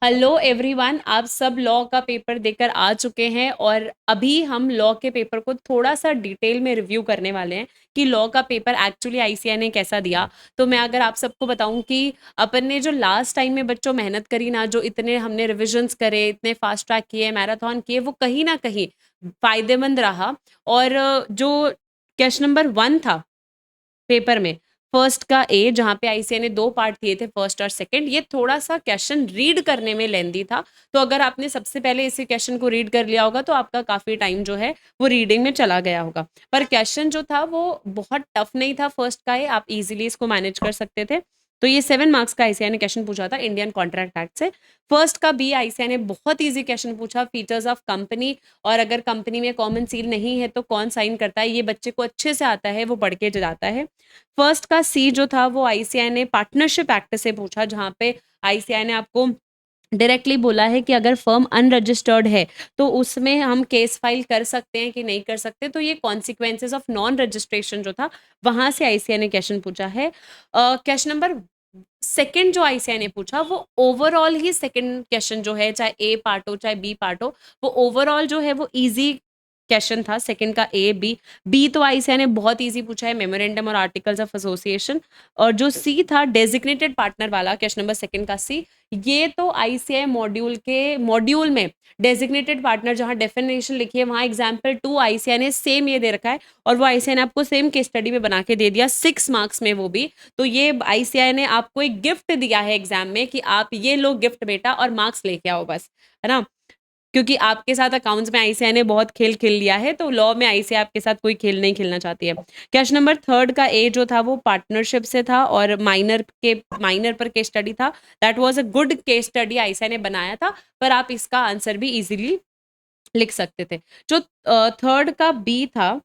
Hello everyone, आप सब law का पेपर देकर आ चुके हैं और अभी हम लॉ के पेपर को थोड़ा सा डिटेल में रिव्यू करने वाले हैं कि लॉ का पेपर एक्चुअली आईसीएआई ने कैसा दिया। तो मैं अगर आप सबको बताऊं कि अपन ने जो लास्ट टाइम में बच्चों मेहनत करी ना, जो इतने हमने रिविजन्स करे, इतने फास्ट ट्रैक किए, मैराथन किए, वो कहीं ना कहीं फायदेमंद रहा। और जो क्वेश्चन नंबर 1 था पेपर में, फर्स्ट का ए, जहाँ पे आईसीआई ने 2 पार्ट दिए थे, फर्स्ट और सेकंड, ये थोड़ा सा क्वेश्चन रीड करने में लेंदी था। तो अगर आपने सबसे पहले इसी क्वेश्चन को रीड कर लिया होगा तो आपका काफी टाइम जो है वो रीडिंग में चला गया होगा। पर क्वेश्चन जो था वो बहुत टफ नहीं था फर्स्ट का, ये आप इजीली इसको मैनेज कर सकते थे। तो ये 7 मार्क्स का आईसीआई ने क्वेश्चन पूछा था इंडियन कॉन्ट्रैक्ट एक्ट से। फर्स्ट का बी, आईसीआई ने बहुत ईजी क्वेश्चन पूछा, फीचर्स ऑफ कंपनी, और अगर कंपनी में कॉमन सील नहीं है तो कौन साइन करता है, ये बच्चे को अच्छे से आता है, वो पढ़ के जाता है। फर्स्ट का सी जो था वो आईसीआई ने पार्टनरशिप एक्ट से पूछा, जहां पे आईसीआई ने आपको डायरेक्टली बोला है कि अगर फर्म अनरजिस्टर्ड है तो उसमें हम केस फाइल कर सकते हैं कि नहीं कर सकते। तो ये कॉन्सिक्वेंसेस ऑफ नॉन रजिस्ट्रेशन जो था, वहां से आईसीआई ने क्वेश्चन पूछा है। क्वेश्चन नंबर सेकंड जो आईसीआई ने पूछा, वो ओवरऑल ही सेकंड क्वेश्चन जो है, चाहे ए पार्ट हो चाहे बी पार्ट हो, वो ओवरऑल जो है वो इजी क्वेश्चन था सेकंड का ए बी। बी तो आईसीआई ने बहुत इजी पूछा है, मेमोरेंडम और आर्टिकल्स ऑफ एसोसिएशन। और जो सी था डेजिग्नेटेड पार्टनर वाला क्वेश्चन नंबर सेकंड का सी, ये तो आईसीआई मॉड्यूल में डेजिग्नेटेड पार्टनर जहां डेफिनेशन लिखी है, वहां एग्जाम्पल 2 आईसीआई ने सेम ये दे रखा है, और वो आईसीआई ने आपको सेम केस स्टडी में बना के दे दिया 6 मार्क्स में, वो भी। तो ये आईसीआई ने आपको एक गिफ्ट दिया है एग्जाम में कि आप ये लो गिफ्ट बेटा और मार्क्स लेके आओ बस, है ना। क्योंकि आपके साथ अकाउंट्स में आईसीआई ने बहुत खेल खेल लिया है, तो लॉ में आईसीआई आपके साथ कोई खेल नहीं खेलना चाहती है। क्वेश्चन नंबर थर्ड का ए जो था वो पार्टनरशिप से था और माइनर पर केस स्टडी था। That was a good case study ICI ने बनाया था, पर आप इसका आंसर भी इजीली लिख सकते थे। जो थर्ड का बी था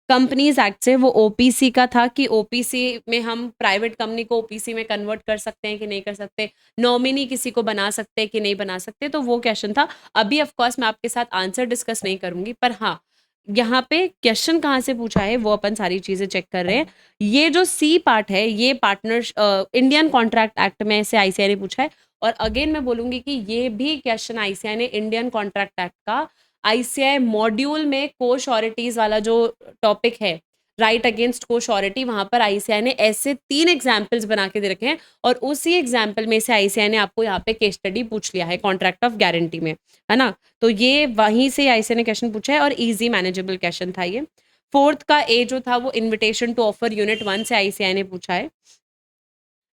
कंपनीज एक्ट से, वो ओपीसी का था कि ओपीसी में हम प्राइवेट कंपनी को ओपीसी में कन्वर्ट कर सकते हैं कि नहीं कर सकते, नॉमिनी किसी को बना सकते हैं कि नहीं बना सकते, तो वो क्वेश्चन था। अभी ऑफ कोर्स मैं आपके साथ आंसर डिस्कस नहीं करूंगी, पर हाँ, यहाँ पे क्वेश्चन कहाँ से पूछा है वो अपन सारी चीजें चेक कर रहे हैं। ये जो सी पार्ट है, ये इंडियन कॉन्ट्रैक्ट एक्ट में से आईसीआई ने पूछा है। और अगेन मैं बोलूंगी कि ये भी क्वेश्चन आईसीआई ने इंडियन कॉन्ट्रैक्ट एक्ट का आईसीआई मॉड्यूल में को श्योरिटीज वाला जो टॉपिक है, राइट अगेंस्ट को श्योरिटी, वहां पर आईसीआई ने ऐसे 3 एग्जाम्पल्स बना के दे रखे हैं, और उसी एग्जाम्पल में से आईसीआई ने आपको यहाँ पे केस स्टडी पूछ लिया है कॉन्ट्रैक्ट ऑफ गारंटी में, है ना। तो ये वहीं से आईसीआई ने क्वेश्चन पूछा है और इजी मैनेजेबल क्वेश्चन था ये। फोर्थ का ए जो था वो इन्विटेशन टू ऑफर यूनिट 1 से आईसीआई ने पूछा है।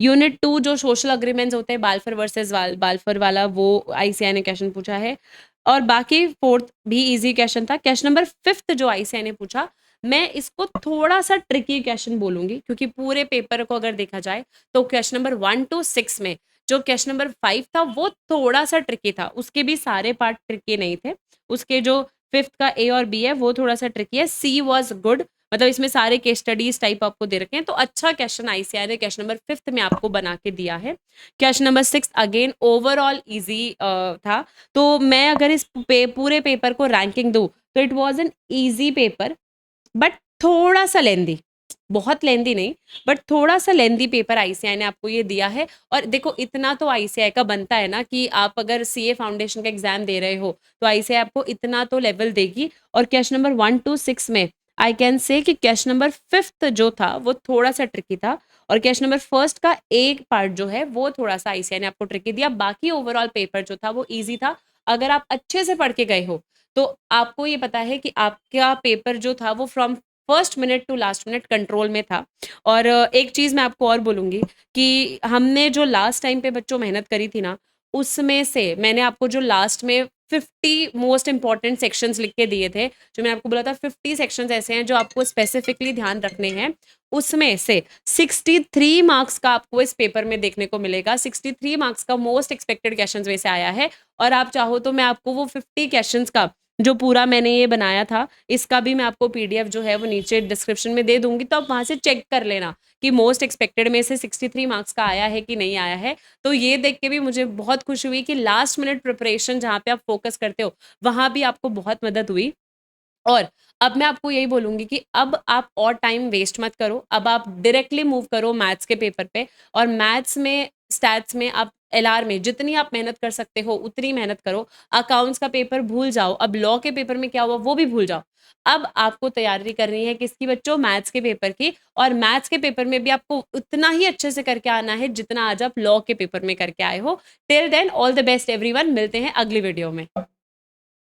यूनिट 2 जो सोशल अग्रीमेंट्स होते हैं, बाल्फर वर्सेस बाल्फर वाला, वो आईसीआई ने क्वेश्चन पूछा है। और बाकी फोर्थ भी इजी क्वेश्चन था। क्वेश्चन नंबर 5 जो आईसीआई ने पूछा, मैं इसको थोड़ा सा ट्रिकी क्वेश्चन बोलूंगी, क्योंकि पूरे पेपर को अगर देखा जाए तो क्वेश्चन नंबर 1 to 6 में जो क्वेश्चन नंबर 5 था वो थोड़ा सा ट्रिकी था। उसके भी सारे पार्ट ट्रिकी नहीं थे, उसके जो फिफ्थ का ए और बी है वो थोड़ा सा ट्रिकी है। सी वॉज गुड, मतलब इसमें सारे केस स्टडीज टाइप आपको दे रखे हैं, तो अच्छा क्वेश्चन आईसीआई ने क्वेश्चन नंबर 5 में आपको बना के दिया है। Question number 6 again overall easy था। तो मैं अगर इस पूरे पेपर को रैंकिंग दूं तो it was an easy paper, but थोड़ा सा लेंदी, बहुत लेंदी नहीं, बट थोड़ा सा लेंदी पेपर आईसीआई ने आपको ये दिया है। और देखो, इतना तो आईसीआई का बनता है ना कि आप अगर सीए फाउंडेशन का एग्जाम दे रहे हो तो आईसीआई आपको इतना तो लेवल देगी। और क्वेश्चन नंबर 1 to 6 में आई कैन से कि क्वेश्चन नंबर 5 जो था वो थोड़ा सा ट्रिकी था, और क्वेश्चन नंबर फर्स्ट का एक पार्ट जो है वो थोड़ा सा आईसीआई ने आपको ट्रिकी दिया। बाकी ओवरऑल पेपर जो था वो ईजी था। अगर आप अच्छे से पढ़ के गए हो तो आपको ये पता है कि आपका पेपर जो था वो from first minute to last minute control में था। और एक चीज मैं आपको और बोलूंगी कि हमने जो लास्ट टाइम पे बच्चों मेहनत करी थी ना, उसमें से मैंने आपको जो लास्ट में 50 मोस्ट इंपॉर्टेंट सेक्शंस लिख के दिए थे, जो मैंने आपको बोला था 50 सेक्शंस ऐसे हैं जो आपको स्पेसिफिकली ध्यान रखने हैं, उसमें से 63 मार्क्स का आपको इस पेपर में देखने को मिलेगा। 63 मार्क्स का मोस्ट एक्सपेक्टेड क्वेश्चंस में से आया है। और आप चाहो तो मैं आपको वो 50 क्वेश्चंस का जो पूरा मैंने ये बनाया था, इसका भी मैं आपको पीडीएफ जो है वो नीचे डिस्क्रिप्शन में दे दूंगी, तो आप वहां से चेक कर लेना कि मोस्ट एक्सपेक्टेड में से 63 मार्क्स का आया है कि नहीं आया है। तो ये देख के भी मुझे बहुत खुशी हुई कि लास्ट मिनट प्रिपरेशन जहाँ पे आप फोकस करते हो वहां भी आपको बहुत मदद हुई। और अब मैं आपको यही बोलूंगी कि अब आप और टाइम वेस्ट मत करो, अब आप डायरेक्टली मूव करो मैथ्स के पेपर पे। और मैथ्स में स्टैट्स में आप एलआर में जितनी आप मेहनत कर सकते हो उतनी मेहनत करो। अकाउंट्स का पेपर भूल जाओ, अब लॉ के पेपर में क्या हुआ वो भी भूल जाओ। अब आपको तैयारी करनी है किसकी बच्चों? मैथ्स के पेपर की। और मैथ्स के पेपर में भी आपको उतना ही अच्छे से करके आना है जितना आज आप लॉ के पेपर में करके आए हो। Till then all the best everyone, मिलते हैं अगली वीडियो में।